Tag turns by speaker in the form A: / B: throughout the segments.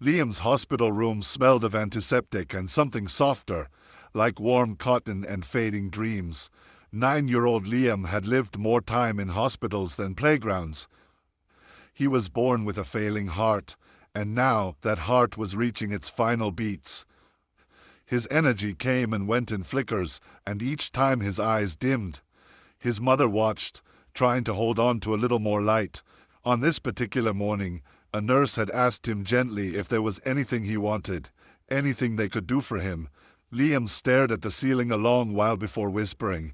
A: Liam's hospital room smelled of antiseptic and something softer, like warm cotton and fading dreams. 9-year-old Liam had lived more time in hospitals than playgrounds. He was born with a failing heart, and now that heart was reaching its final beats. His energy came and went in flickers, and each time his eyes dimmed. His mother watched, trying to hold on to a little more light. On this particular morning, a nurse had asked him gently if there was anything he wanted, anything they could do for him. Liam stared at the ceiling a long while before whispering,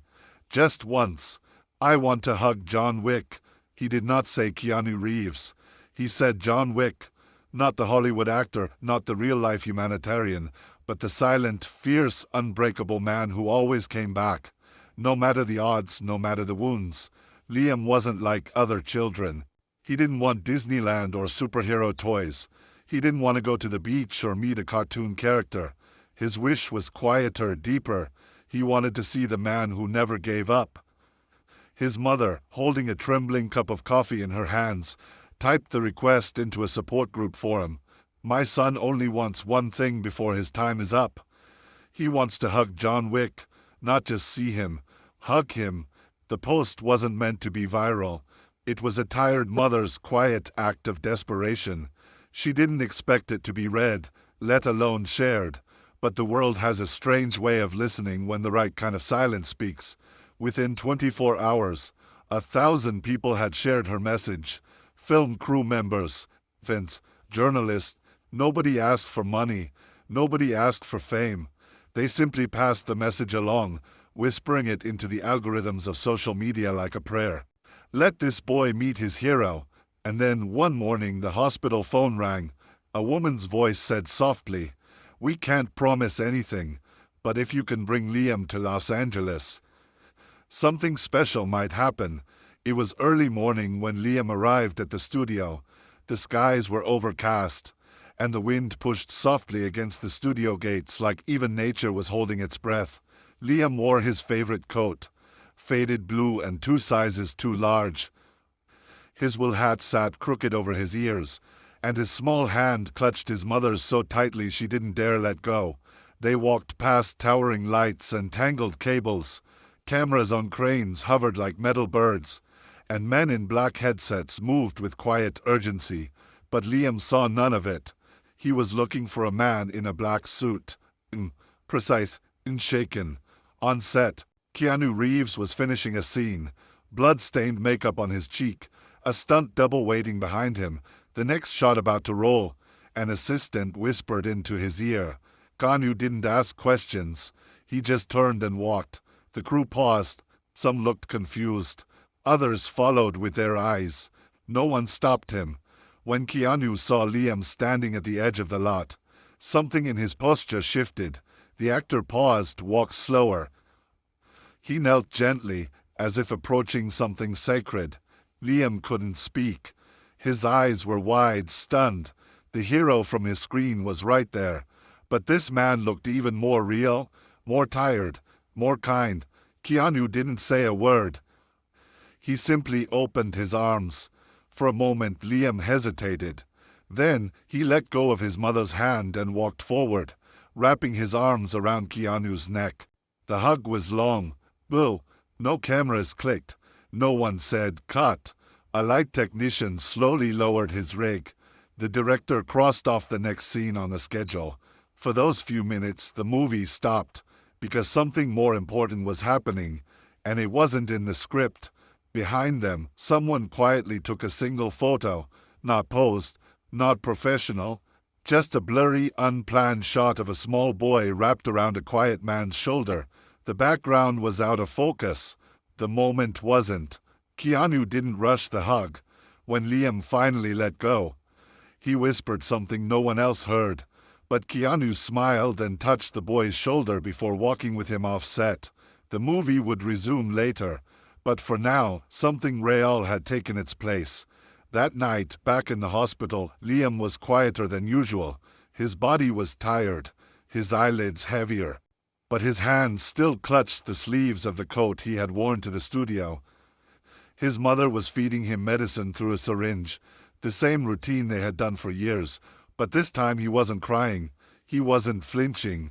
A: "Just once. I want to hug John Wick." He did not say Keanu Reeves. He said John Wick. Not the Hollywood actor, not the real-life humanitarian, but the silent, fierce, unbreakable man who always came back. No matter the odds, no matter the wounds. Liam wasn't like other children. He didn't want Disneyland or superhero toys. He didn't want to go to the beach or meet a cartoon character. His wish was quieter, deeper. He wanted to see the man who never gave up. His mother, holding a trembling cup of coffee in her hands, typed the request into a support group forum. "My son only wants one thing before his time is up. He wants to hug John Wick, not just see him. Hug him." The post wasn't meant to be viral. It was a tired mother's quiet act of desperation. She didn't expect it to be read, let alone shared. But the world has a strange way of listening when the right kind of silence speaks. Within 24 hours, 1,000 people had shared her message. Film crew members, fans, journalists. Nobody asked for money. Nobody asked for fame. They simply passed the message along, whispering it into the algorithms of social media like a prayer. Let this boy meet his hero. And then one morning the hospital phone rang. A woman's voice said softly, "We can't promise anything, but if you can bring Liam to Los Angeles, something special might happen." It was early morning when Liam arrived at the studio. The skies were overcast, and the wind pushed softly against the studio gates like even nature was holding its breath. Liam wore his favorite coat, faded blue and 2 sizes too large. His wool hat sat crooked over his ears, and his small hand clutched his mother's so tightly she didn't dare let go. They walked past towering lights and tangled cables. Cameras on cranes hovered like metal birds, and men in black headsets moved with quiet urgency. But Liam saw none of it. He was looking for a man in a black suit. Precise, shaken. On set, Keanu Reeves was finishing a scene, blood-stained makeup on his cheek, a stunt double waiting behind him, the next shot about to roll. An assistant whispered into his ear. Keanu didn't ask questions. He just turned and walked. The crew paused. Some looked confused. Others followed with their eyes. No one stopped him. When Keanu saw Liam standing at the edge of the lot, something in his posture shifted. The actor paused, walked slower. He knelt gently, as if approaching something sacred. Liam couldn't speak. His eyes were wide, stunned. The hero from his screen was right there. But this man looked even more real, more tired, more kind. Keanu didn't say a word. He simply opened his arms. For a moment, Liam hesitated. Then, he let go of his mother's hand and walked forward, wrapping his arms around Keanu's neck. The hug was long. Boo! No cameras clicked. No one said, "Cut." A light technician slowly lowered his rig. The director crossed off the next scene on the schedule. For those few minutes, the movie stopped, because something more important was happening, and it wasn't in the script. Behind them, someone quietly took a single photo, not posed, not professional, just a blurry, unplanned shot of a small boy wrapped around a quiet man's shoulder. The background was out of focus. The moment wasn't. Keanu didn't rush the hug. When Liam finally let go, he whispered something no one else heard. But Keanu smiled and touched the boy's shoulder before walking with him off set. The movie would resume later. But for now, something real had taken its place. That night, back in the hospital, Liam was quieter than usual. His body was tired, his eyelids heavier. But his hands still clutched the sleeves of the coat he had worn to the studio. His mother was feeding him medicine through a syringe, the same routine they had done for years, But this time he wasn't crying. He wasn't flinching.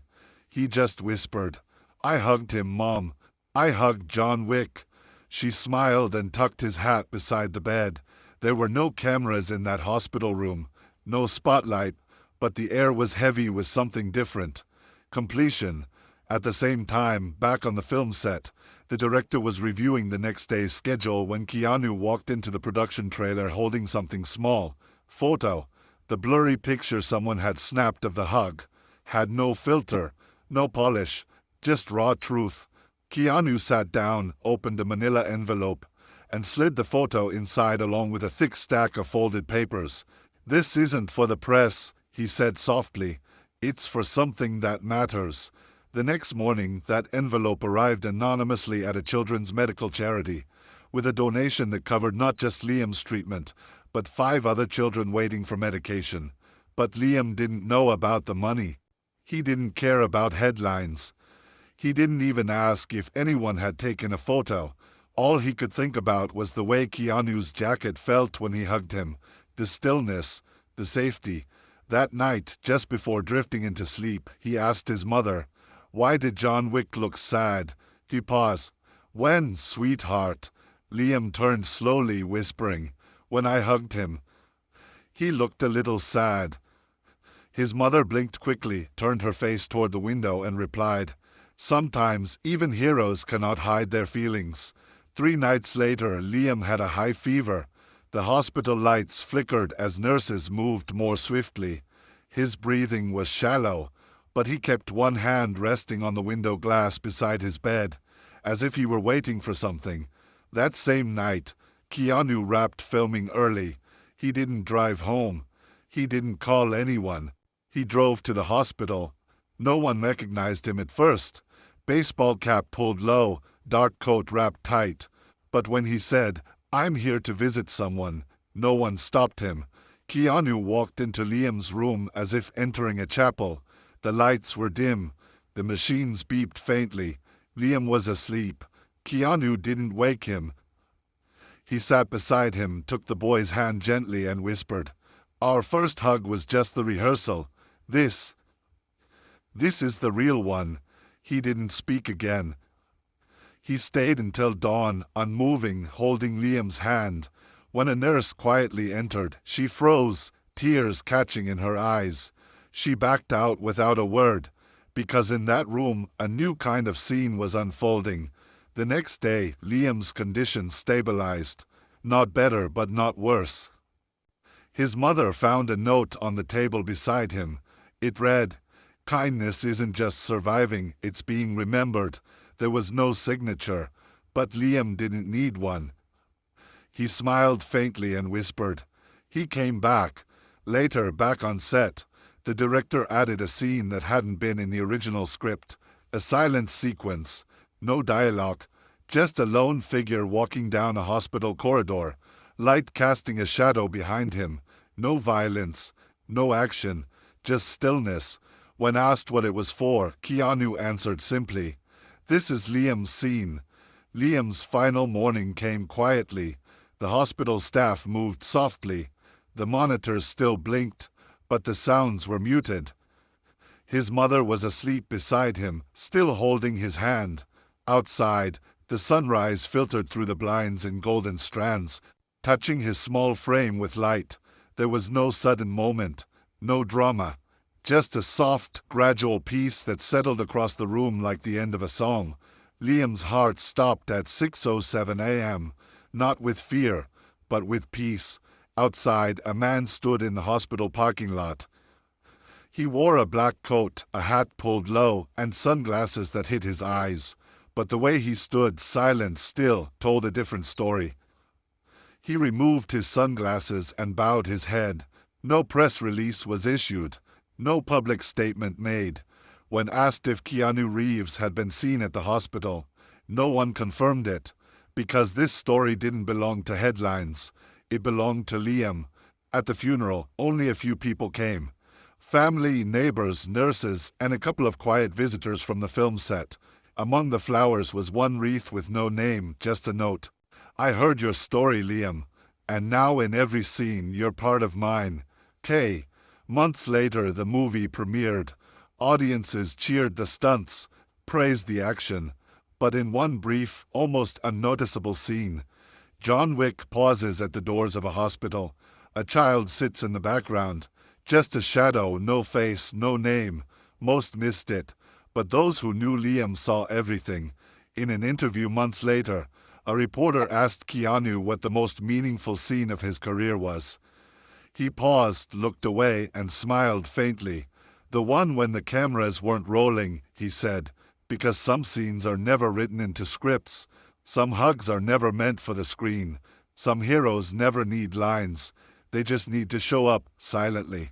A: He just whispered, "I hugged him, Mom. I hugged John Wick." She smiled and tucked his hat beside the bed. There were no cameras in that hospital room, no spotlight, but the air was heavy with something different. Completion. At the same time, back on the film set, the director was reviewing the next day's schedule when Keanu walked into the production trailer holding something small. Photo. The blurry picture someone had snapped of the hug had no filter, no polish, just raw truth. Keanu sat down, opened a manila envelope, and slid the photo inside along with a thick stack of folded papers. "This isn't for the press," he said softly. "It's for something that matters." The next morning, that envelope arrived anonymously at a children's medical charity, with a donation that covered not just Liam's treatment, but 5 other children waiting for medication. But Liam didn't know about the money. He didn't care about headlines. He didn't even ask if anyone had taken a photo. All he could think about was the way Keanu's jacket felt when he hugged him, the stillness, the safety. That night, just before drifting into sleep, he asked his mother, "Why did John Wick look sad?" He paused. "When, sweetheart?" Liam turned slowly, whispering, "When I hugged him." He looked a little sad. His mother blinked quickly, turned her face toward the window, and replied, "Sometimes even heroes cannot hide their feelings." 3 nights later, Liam had a high fever. The hospital lights flickered as nurses moved more swiftly. His breathing was shallow, but he kept one hand resting on the window glass beside his bed, as if he were waiting for something. That same night, Keanu wrapped filming early. He didn't drive home. He didn't call anyone. He drove to the hospital. No one recognized him at first. Baseball cap pulled low, dark coat wrapped tight. But when he said, "I'm here to visit someone," no one stopped him. Keanu walked into Liam's room as if entering a chapel. The lights were dim. The machines beeped faintly. Liam was asleep. Keanu didn't wake him. He sat beside him, took the boy's hand gently, and whispered, "Our first hug was just the rehearsal. This is the real one." He didn't speak again. He stayed until dawn, unmoving, holding Liam's hand. When a nurse quietly entered, she froze, tears catching in her eyes. She backed out without a word, because in that room a new kind of scene was unfolding. The next day, Liam's condition stabilized. Not better, but not worse. His mother found a note on the table beside him. It read, "Kindness isn't just surviving, it's being remembered." There was no signature, but Liam didn't need one. He smiled faintly and whispered. He came back. Later, back on set, the director added a scene that hadn't been in the original script. A silent sequence. No dialogue. Just a lone figure walking down a hospital corridor, light casting a shadow behind him. No violence, no action, just stillness. When asked what it was for, Keanu answered simply, "This is Liam's scene." Liam's final morning came quietly. The hospital staff moved softly. The monitors still blinked, but the sounds were muted. His mother was asleep beside him, still holding his hand. Outside, the sunrise filtered through the blinds in golden strands, touching his small frame with light. There was no sudden moment, no drama. Just a soft, gradual peace that settled across the room like the end of a song. Liam's heart stopped at 6:07 a.m., not with fear, but with peace. Outside, a man stood in the hospital parking lot. He wore a black coat, a hat pulled low, and sunglasses that hid his eyes. But the way he stood, silent, still, told a different story. He removed his sunglasses and bowed his head. No press release was issued. No public statement made. When asked if Keanu Reeves had been seen at the hospital, no one confirmed it, because this story didn't belong to headlines. It belonged to Liam. At the funeral, only a few people came. Family, neighbors, nurses, and a couple of quiet visitors from the film set. Among the flowers was one wreath with no name, just a note. "I heard your story, Liam, and now in every scene you're part of mine. Kay." Months later, the movie premiered. Audiences cheered the stunts, praised the action. But in one brief, almost unnoticeable scene, John Wick pauses at the doors of a hospital. A child sits in the background. Just a shadow, no face, no name. Most missed it. But those who knew Liam saw everything. In an interview months later, a reporter asked Keanu what the most meaningful scene of his career was. He paused, looked away, and smiled faintly. The one when the cameras weren't rolling, he said, because some scenes are never written into scripts. Some hugs are never meant for the screen. Some heroes never need lines. They just need to show up silently.